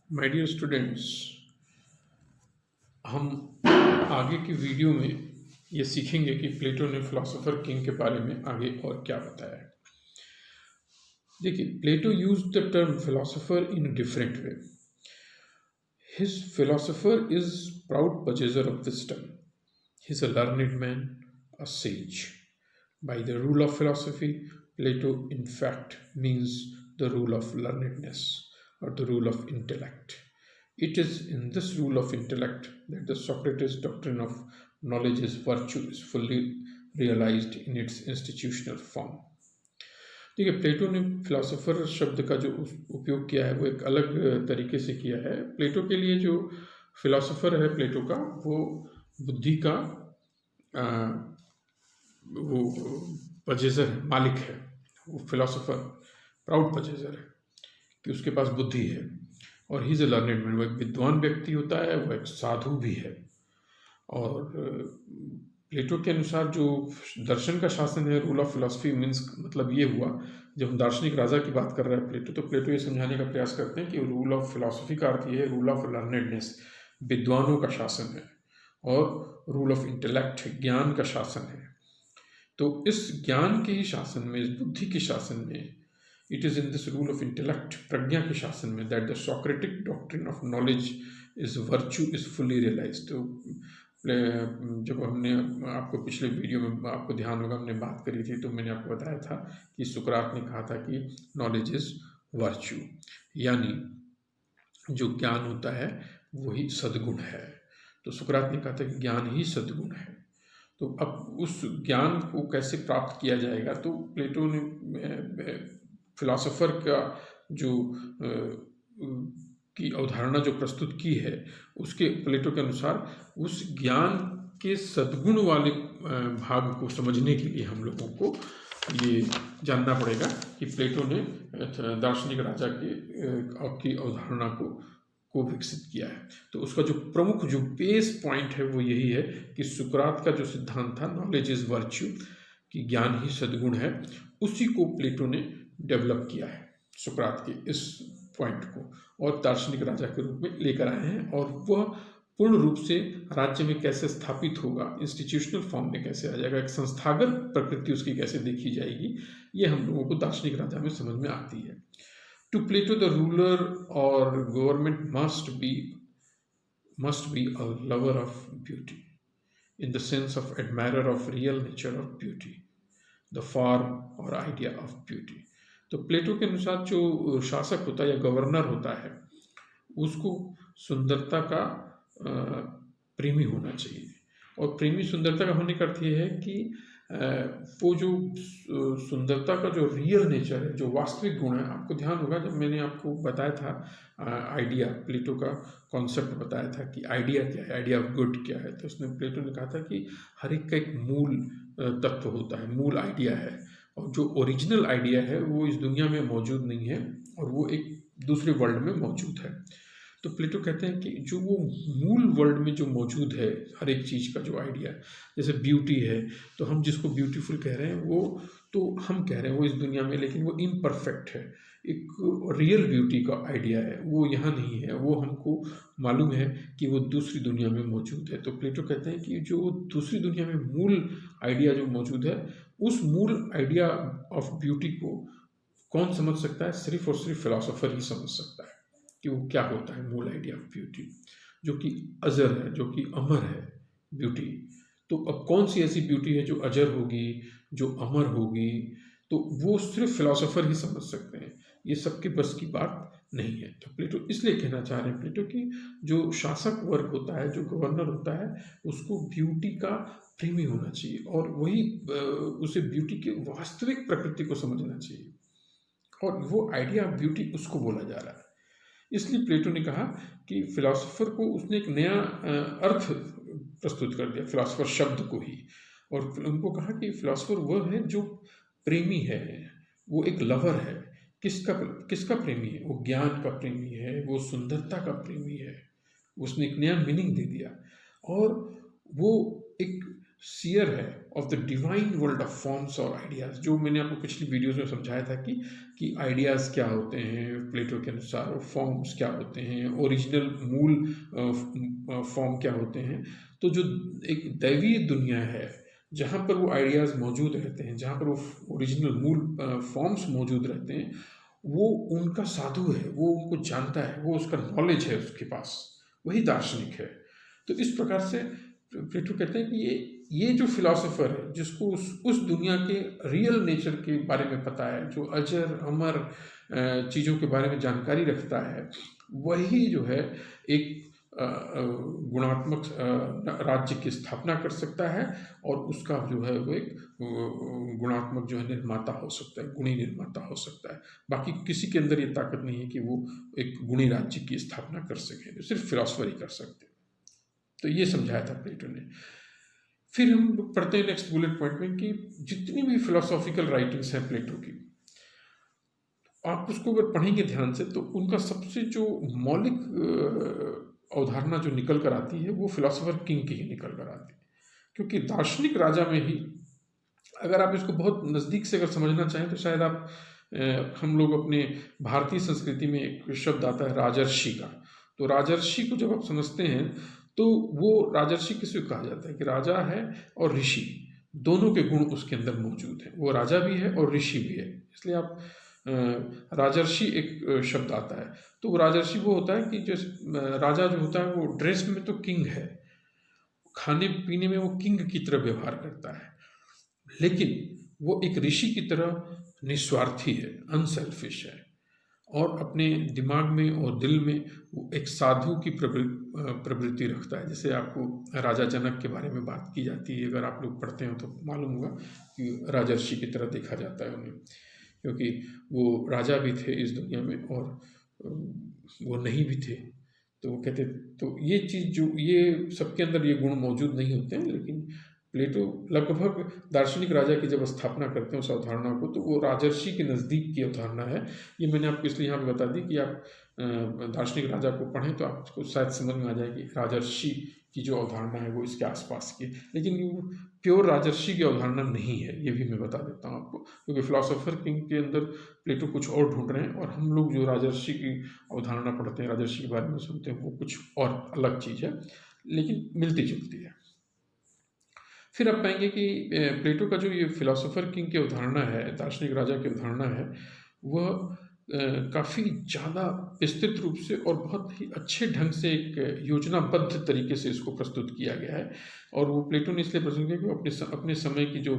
My dear students, हम आगे की वीडियो में ये सीखेंगे कि प्लेटो ने फिलोसोफर किंग के बारे में आगे और क्या बताया है। देखिए, Plato use the term philosopher in different way. His philosopher is proud possessor of wisdom. He is a learned man, a sage. By the rule of philosophy, Plato in fact means the rule of learnedness or the rule of intellect. It is in this rule of intellect that the Socrates doctrine of knowledge is virtue is fully realized in its institutional form. देखिए, प्लेटो ने philosopher शब्द का जो उपयोग किया है वो एक अलग तरीके से किया है। प्लेटो के लिए जो फिलोसोफर है प्लेटो का, वो बुद्धि का वो पजेजर है, मालिक है। वो फिलोसोफर प्राउड पजेजर है कि उसके पास बुद्धि है। और he is a learned man, वो एक विद्वान व्यक्ति होता है, वो एक साधु भी है। और प्लेटो के अनुसार जो दर्शन का शासन है, रूल ऑफ फिलोसफी मीन्स मतलब ये हुआ, जब हम दार्शनिक राजा की बात कर रहा है प्लेटो, तो प्लेटो ये समझाने का प्रयास करते हैं कि रूल ऑफ फिलोसफी का अर्थ ये है रूल ऑफ लर्नेडनेस, विद्वानों का शासन है, और रूल ऑफ इंटेलेक्ट, ज्ञान का शासन है। तो इस ज्ञान के ही शासन में, इस बुद्धि के शासन में, it is in this rule of intellect, प्रज्ञा के शासन में, that the Socratic doctrine of knowledge is virtue is fully realise. तो जब हमने आपको पिछले वीडियो में आपको ध्यान होगा हमने बात करी थी, तो मैंने आपको बताया था कि सुकरात ने कहा था कि नॉलेज इज वर्च्यू, यानी जो ज्ञान होता है वही सद्गुण है। तो सुकरात ने कहा था कि ज्ञान ही सद्गुण है। तो अब उस ज्ञान को कैसे प्राप्त किया जाएगा, तो प्लेटो ने फिलोसोफर का जो की अवधारणा जो प्रस्तुत की है, उसके प्लेटो के अनुसार उस ज्ञान के सद्गुण वाले भाग को समझने के लिए हम लोगों को ये जानना पड़ेगा कि प्लेटो ने दार्शनिक राजा की अवधारणा को विकसित किया है। तो उसका जो प्रमुख जो बेस पॉइंट है वो यही है कि सुकरात का जो सिद्धांत था, नॉलेज इज वर्च्यू, कि ज्ञान ही सद्गुण है, उसी को प्लेटो ने डेवलप किया है, सुकरात के इस पॉइंट को, और दार्शनिक राजा के रूप में लेकर आए हैं। और वह पूर्ण रूप से राज्य में कैसे स्थापित होगा, इंस्टीट्यूशनल फॉर्म में कैसे आ जाएगा, एक संस्थागत प्रकृति उसकी कैसे देखी जाएगी, ये हम लोगों को दार्शनिक राजा में समझ में आती है। To Plato, the ruler or government must be a lover of beauty, in the sense of admirer of real nature of beauty, the form or idea of beauty. तो प्लेटो के अनुसार जो शासक होता है या गवर्नर होता है, उसको सुंदरता का प्रेमी होना चाहिए। और प्रेमी सुंदरता का होने का अर्थ ये है कि वो जो सुंदरता का जो रियल नेचर है, जो वास्तविक गुण है, आपको ध्यान होगा जब मैंने आपको बताया था आइडिया, प्लेटो का कॉन्सेप्ट बताया था कि आइडिया क्या है, आइडिया ऑफ गुड क्या है, तो उसमें प्लेटो ने कहा था कि हर एक का एक मूल तत्व होता है, मूल आइडिया है, और जो ओरिजिनल आइडिया है वो इस दुनिया में मौजूद नहीं है, और वो एक दूसरे वर्ल्ड में मौजूद है। तो प्लेटो कहते हैं कि जो वो मूल वर्ल्ड में जो मौजूद है, हर एक चीज़ का जो आइडिया है, जैसे ब्यूटी है, तो हम जिसको ब्यूटीफुल कह रहे हैं वो तो हम कह रहे हैं वो इस दुनिया में, लेकिन वो इम्परफेक्ट है। एक रियल ब्यूटी का आइडिया है वो यहाँ नहीं है, वो हमको मालूम है कि वो दूसरी दुनिया में मौजूद है। तो प्लेटो कहते हैं कि जो दूसरी दुनिया में मूल आइडिया जो मौजूद है, उस मूल आइडिया ऑफ ब्यूटी को कौन समझ सकता है? सिर्फ और सिर्फ फिलोसोफर ही समझ सकता है कि वो क्या होता है मूल आइडिया ऑफ ब्यूटी, जो कि अजर है, जो कि अमर है ब्यूटी। तो अब कौन सी ऐसी ब्यूटी है जो अजर होगी, जो अमर होगी? तो वो सिर्फ फिलोसोफर ही समझ सकते हैं, ये सबके बस की बात नहीं है। तो प्लेटो इसलिए कहना चाह रहे हैं प्लेटो कि जो शासक वर्ग होता है, जो गवर्नर होता है, उसको ब्यूटी का प्रेमी होना चाहिए, और वही उसे ब्यूटी की वास्तविक प्रकृति को समझना चाहिए, और वो आइडिया ऑफ ब्यूटी उसको बोला जा रहा है। इसलिए प्लेटो ने कहा कि फिलोसोफर को उसने एक नया अर्थ प्रस्तुत कर दिया, फिलोसोफर शब्द को ही, और उनको कहा कि फिलोसोफर वह है जो प्रेमी है, वो एक लवर है। किसका प्रेमी है? वो ज्ञान का प्रेमी है, वो सुंदरता का प्रेमी है। उसने एक नया मीनिंग दे दिया, और वो एक सीयर है of the divine world of forms और आइडियाज़। जो मैंने आपको पिछली वीडियोस में समझाया था कि आइडियाज़ क्या होते हैं प्लेटो के अनुसार, और फॉर्म्स क्या होते हैं, ओरिजिनल मूल फॉर्म क्या होते हैं। तो जो एक दैवीय दुनिया है जहाँ पर वो आइडियाज़ मौजूद रहते हैं, जहाँ पर वो ओरिजिनल मूल फॉर्म्स मौजूद रहते हैं, वो उनका साधु है, वो उनको जानता है, वो उसका नॉलेज है उसके पास, वही दार्शनिक है। तो इस प्रकार से प्लेटो कहते हैं कि ये जो फिलॉसफर है जिसको उस दुनिया के रियल नेचर के बारे में पता है, जो अजर अमर चीज़ों के बारे में जानकारी रखता है, वही जो है एक गुणात्मक राज्य की स्थापना कर सकता है, और उसका जो है वो एक गुणात्मक जो है निर्माता हो सकता है, गुणी निर्माता हो सकता है। बाकी किसी के अंदर ये ताकत नहीं है कि वो एक गुणी राज्य की स्थापना कर सके, जो सिर्फ फिलॉसफर ही कर सकते हैं। तो ये समझाया था प्लेटो ने। फिर हम पढ़ते हैं नेक्स्ट बुलेट पॉइंट में कि जितनी भी फिलोसॉफिकल राइटिंग्स हैं प्लेटो की, आप उसको अगर पढ़ेंगे ध्यान से तो उनका सबसे जो मौलिक अवधारणा जो निकल कर आती है वो फिलोसोफर किंग की ही निकल कर आती है। क्योंकि दार्शनिक राजा में ही, अगर आप इसको बहुत नज़दीक से अगर समझना चाहें तो शायद आप हम लोग अपने भारतीय संस्कृति में एक शब्द आता है राजर्षि का। तो राजर्षि को जब आप समझते हैं तो वो राजर्षि किसे कहा जाता है कि राजा है और ऋषि दोनों के गुण उसके अंदर मौजूद हैं। वो राजा भी है और ऋषि भी है, इसलिए आप राजर्षि एक शब्द आता है। तो राजर्षि वो होता है कि जैसे राजा जो होता है वो ड्रेस में तो किंग है, खाने पीने में वो किंग की तरह व्यवहार करता है, लेकिन वो एक ऋषि की तरह निस्वार्थी है, अनसेल्फिश है, और अपने दिमाग में और दिल में वो एक साधु की प्रवृत्ति रखता है। जैसे आपको राजा जनक के बारे में बात की जाती है, अगर आप लोग पढ़ते हो तो मालूम होगा कि राजर्षि की तरह देखा जाता है उन्हें, क्योंकि वो राजा भी थे इस दुनिया में और वो नहीं भी थे। तो वो कहते, तो ये चीज़ जो ये सबके अंदर ये गुण मौजूद नहीं होते हैं, लेकिन प्लेटो लगभग दार्शनिक राजा की जब स्थापना करते हैं उस अवधारणा को, तो वो राजर्षि के नज़दीक की अवधारणा है। ये मैंने आपको इसलिए यहाँ पे बता दी कि आप दार्शनिक राजा को पढ़ें तो आपको शायद समझ में आ जाए कि राजर्षि की जो अवधारणा है वो इसके आसपास की, लेकिन वो प्योर राजर्षि की अवधारणा नहीं है, ये भी मैं बता देता हूँ आपको। क्योंकि फिलोसोफर किंग के अंदर प्लेटो कुछ और ढूंढ रहे हैं, और हम लोग जो राजर्षि की अवधारणा पढ़ते हैं, राजर्षि के बारे में सुनते हैं, वो कुछ और अलग चीज़ है, लेकिन मिलती जुलती है। फिर आप पाएंगे कि प्लेटो का जो ये फिलोसोफर किंग की अवधारणा है, दार्शनिक राजा की अवधारणा है, वह काफ़ी ज़्यादा विस्तृत रूप से और बहुत ही अच्छे ढंग से एक योजनाबद्ध तरीके से इसको प्रस्तुत किया गया है। और वो प्लेटो ने इसलिए प्रस्तुत किया कि अपने समय की जो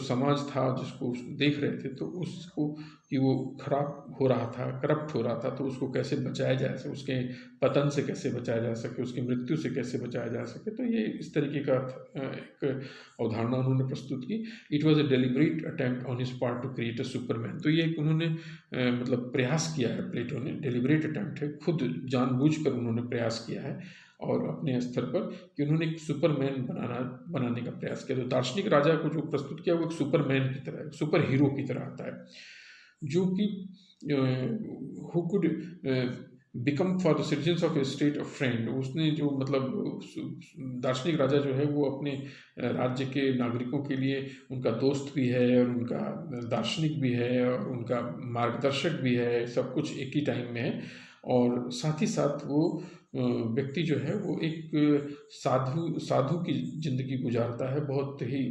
समाज था जिसको देख रहे थे, तो उसको कि वो खराब हो रहा था, करप्ट हो रहा था, तो उसको कैसे बचाया जा सके, उसके पतन से कैसे बचाया जा सके, उसकी मृत्यु से कैसे बचाया जा सके। तो ये इस तरीके का एक अवधारणा उन्होंने प्रस्तुत की। It was a deliberate attempt on his part two create a Superman. तो ये उन्होंने मतलब प्रयास किया है, प्लेटो ने डेलिब्रेट अटेम्प्ट है, खुद जानबूझकर उन्होंने प्रयास किया है और अपने स्तर पर कि उन्होंने एक सुपरमैन बनाने का प्रयास किया। तो दार्शनिक राजा को जो प्रस्तुत किया वो एक सुपरमैन की तरह, सुपर हीरो की तरह आता है, जो कि who could become for the citizens of A state of friend. उसने जो मतलब दार्शनिक राजा जो है वो अपने राज्य के नागरिकों के लिए उनका दोस्त भी है, और उनका दार्शनिक भी है, और उनका मार्गदर्शक भी है, सब कुछ एक ही टाइम में है। और साथ ही साथ वो व्यक्ति जो है वो एक साधु की ज़िंदगी गुजारता है, बहुत ही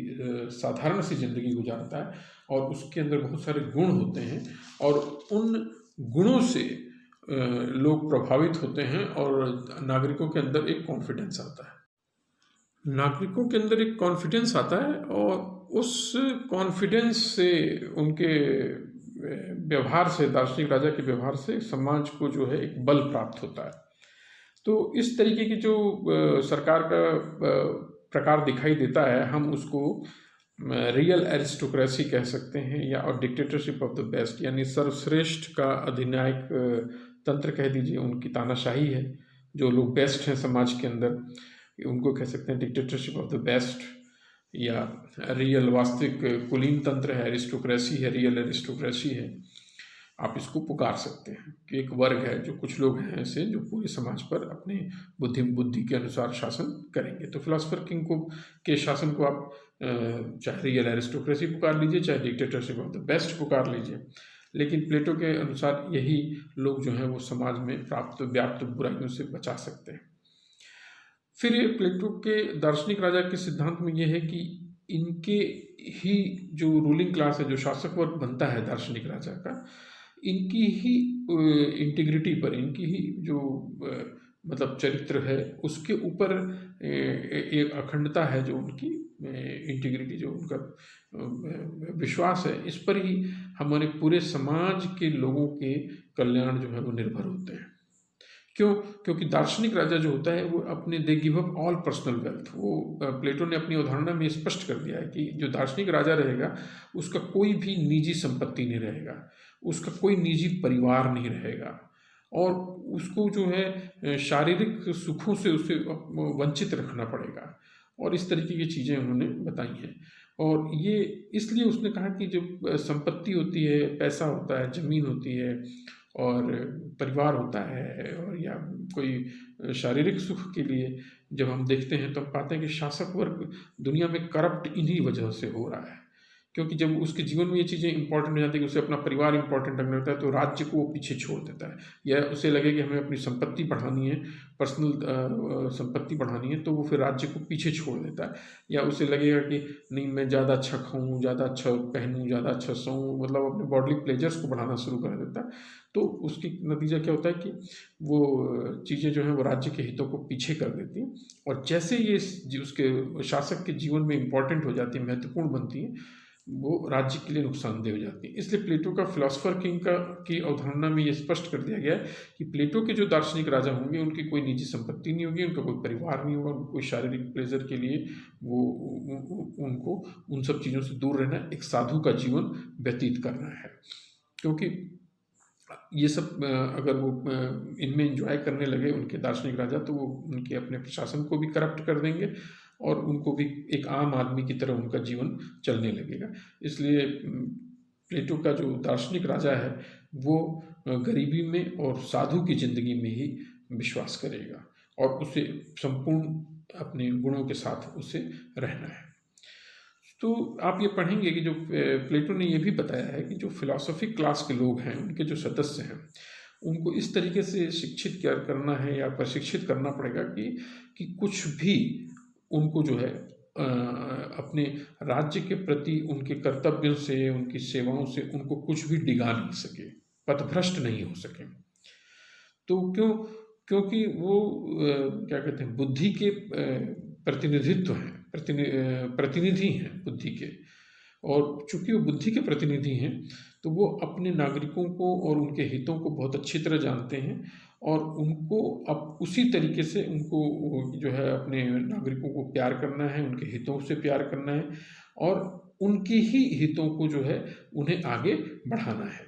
साधारण सी ज़िंदगी गुजारता है, और उसके अंदर बहुत सारे गुण होते हैं, और उन गुणों से लोग प्रभावित होते हैं, और नागरिकों के अंदर एक कॉन्फिडेंस आता है। नागरिकों के अंदर एक कॉन्फिडेंस आता है, और उस कॉन्फिडेंस से, उनके व्यवहार से, दार्शनिक राजा के व्यवहार से समाज को जो है एक बल प्राप्त होता है। तो इस तरीके की जो सरकार का प्रकार दिखाई देता है, हम उसको रियल एरिस्टोक्रेसी कह सकते हैं, या और डिक्टेटरशिप ऑफ द बेस्ट, यानी सर्वश्रेष्ठ का अधिनायक तंत्र कह दीजिए, उनकी तानाशाही है। जो लोग बेस्ट हैं समाज के अंदर उनको कह सकते हैं डिक्टेटरशिप ऑफ द बेस्ट, या रियल वास्तविक कुलीन तंत्र है, एरिस्टोक्रेसी है, रियल एरिस्टोक्रेसी है। आप इसको पुकार सकते हैं कि एक वर्ग है, जो कुछ लोग हैं ऐसे जो पूरे समाज पर अपने बुद्धि के अनुसार शासन करेंगे। तो फिलोसफर किंग को के शासन को आप चाहे रियल एरिस्टोक्रेसी पुकार लीजिए, चाहे डिक्टेटरशिप ऑफ द बेस्ट पुकार लीजिए, लेकिन प्लेटो के अनुसार यही लोग जो हैं वो समाज में प्राप्त व्याप्त बुराइयों से बचा सकते हैं। फिर ये प्लेटो के दार्शनिक राजा के सिद्धांत में ये है कि इनके ही जो रूलिंग क्लास है, जो शासक वर्ग बनता है दार्शनिक राजा का, इनकी ही इंटीग्रिटी पर, इनकी ही जो मतलब चरित्र है उसके ऊपर एक अखंडता है, जो उनकी इंटीग्रिटी, जो उनका विश्वास है, इस पर ही हमारे पूरे समाज के लोगों के कल्याण जो है वो निर्भर होते हैं। क्यों? क्योंकि दार्शनिक राजा जो होता है वो अपने they give up all personal wealth. वो प्लेटो ने अपनी अवधारणा में स्पष्ट कर दिया है कि जो दार्शनिक राजा रहेगा उसका कोई भी निजी संपत्ति नहीं रहेगा, उसका कोई निजी परिवार नहीं रहेगा, और उसको जो है शारीरिक सुखों से उसे वंचित रखना पड़ेगा, और इस तरीके की चीज़ें उन्होंने बताई हैं। और ये इसलिए उसने कहा कि जो संपत्ति होती है, पैसा होता है, ज़मीन होती है, और परिवार होता है, और या कोई शारीरिक सुख के लिए जब हम देखते हैं तो हम पाते हैं कि शासक वर्ग दुनिया में करप्ट इन्हीं वजह से हो रहा है। क्योंकि जब उसके जीवन में ये चीज़ें इंपॉर्टेंट हो जाती है कि उसे अपना परिवार इंपॉर्टेंट लगने लगता है, तो राज्य को वो पीछे छोड़ देता है, या उसे लगे कि हमें अपनी संपत्ति बढ़ानी है, पर्सनल संपत्ति बढ़ानी है, तो वो फिर राज्य को पीछे छोड़ देता है। या उसे लगेगा कि नहीं, मैं ज़्यादा अच्छा खाऊं, ज़्यादा अच्छा पहनूं, ज़्यादा अच्छा सोऊं, मतलब अपने बॉडली प्लेजर्स को बढ़ाना शुरू कर देता है। तो उसकी नतीजा क्या होता है कि वो चीज़ें जो हैं वो राज्य के हितों को पीछे कर देती हैं, और जैसे ये उसके शासक के जीवन में इंपॉर्टेंट हो जाती है, महत्वपूर्ण बनती हैं, वो राज्य के लिए नुकसानदेह हो जाती है। इसलिए प्लेटो का फिलोसफर किंग की अवधारणा में ये स्पष्ट कर दिया गया है कि प्लेटो के जो दार्शनिक राजा होंगे उनकी कोई निजी संपत्ति नहीं होगी, उनका कोई परिवार नहीं होगा, उनको कोई शारीरिक प्लेजर के लिए वो उनको उन सब चीज़ों से दूर रहना, एक साधु का जीवन व्यतीत करना है। क्योंकि ये सब अगर वो इनमें एंजॉय करने लगे उनके दार्शनिक राजा, तो वो उनके अपने प्रशासन को भी करप्ट कर देंगे, और उनको भी एक आम आदमी की तरह उनका जीवन चलने लगेगा। इसलिए प्लेटो का जो दार्शनिक राजा है वो गरीबी में और साधु की जिंदगी में ही विश्वास करेगा, और उसे संपूर्ण अपने गुणों के साथ उसे रहना है। तो आप ये पढ़ेंगे कि जो प्लेटो ने ये भी बताया है कि जो फिलॉसफिक क्लास के लोग हैं, उनके जो सदस्य हैं, उनको इस तरीके से शिक्षित क्या करना है या प्रशिक्षित करना पड़ेगा कि कुछ भी उनको जो है अपने राज्य के प्रति उनके कर्तव्यों से, उनकी सेवाओं से उनको कुछ भी डिगा नहीं सके, पथभ्रष्ट नहीं हो सके। तो क्योंकि वो क्या कहते हैं, बुद्धि के प्रतिनिधित्व हैं, प्रतिनिधि हैं बुद्धि के, और चूंकि वो बुद्धि के प्रतिनिधि हैं तो वो अपने नागरिकों को और उनके हितों को बहुत अच्छी तरह जानते हैं, और उनको अब उसी तरीके से उनको जो है अपने नागरिकों को प्यार करना है, उनके हितों से प्यार करना है, और उनके ही हितों को जो है उन्हें आगे बढ़ाना है।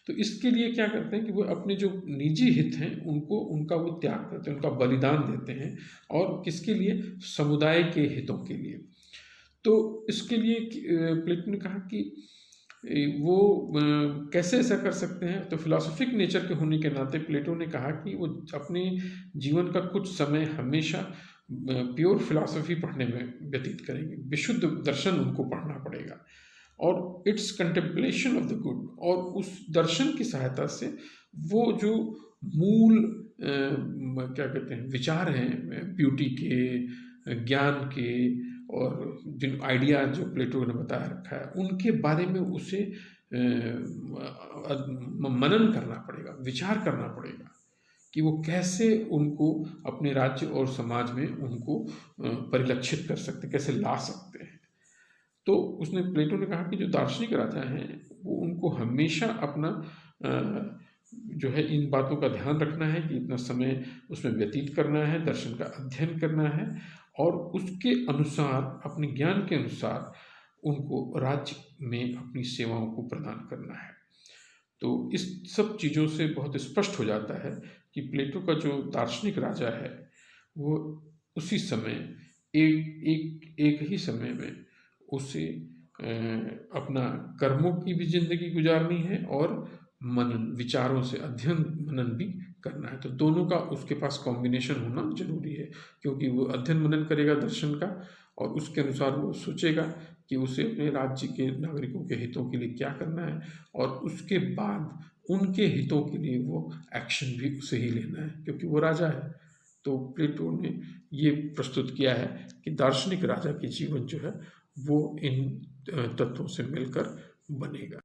तो इसके लिए क्या करते हैं कि वो अपने जो निजी हित हैं उनको उनका वो त्याग करते हैं, उनका बलिदान देते हैं, और किसके लिए? समुदाय के हितों के लिए। तो इसके लिए प्लेटो ने कहा कि वो कैसे ऐसा कर सकते हैं। तो फिलॉसफिक नेचर के होने के नाते प्लेटो ने कहा कि वो अपने जीवन का कुछ समय हमेशा प्योर फिलॉसफी पढ़ने में व्यतीत करेंगे, विशुद्ध दर्शन उनको पढ़ना पड़ेगा, और it's contemplation of the good, और उस दर्शन की सहायता से वो जो मूल क्या कहते हैं विचार हैं ब्यूटी के, ज्ञान के, और जिन आइडिया जो प्लेटो ने बताया रखा है उनके बारे में उसे मनन करना पड़ेगा, विचार करना पड़ेगा कि वो कैसे उनको अपने राज्य और समाज में उनको परिलक्षित कर सकते, कैसे ला सकते हैं। तो उसने प्लेटो ने कहा कि जो दार्शनिक राजा हैं वो उनको हमेशा अपना जो है इन बातों का ध्यान रखना है कि इतना समय उसमें व्यतीत करना है, दर्शन का अध्ययन करना है, और उसके अनुसार, अपने ज्ञान के अनुसार उनको राज्य में अपनी सेवाओं को प्रदान करना है। तो इस सब चीज़ों से बहुत स्पष्ट हो जाता है कि प्लेटो का जो दार्शनिक राजा है वो उसी समय एक ही समय में उसे अपना कर्मों की भी जिंदगी गुजारनी है और मनन, विचारों से अध्ययन मनन भी करना है। तो दोनों का उसके पास कॉम्बिनेशन होना जरूरी है, क्योंकि वो अध्ययन मनन करेगा दर्शन का और उसके अनुसार वो सोचेगा कि उसे अपने राज्य के नागरिकों के हितों के लिए क्या करना है, और उसके बाद उनके हितों के लिए वो एक्शन भी उसे ही लेना है, क्योंकि वो राजा है। तो प्लेटो ने ये प्रस्तुत किया है कि दार्शनिक राजा की जीवन जो है वो इन तत्वों से मिलकर बनेगा।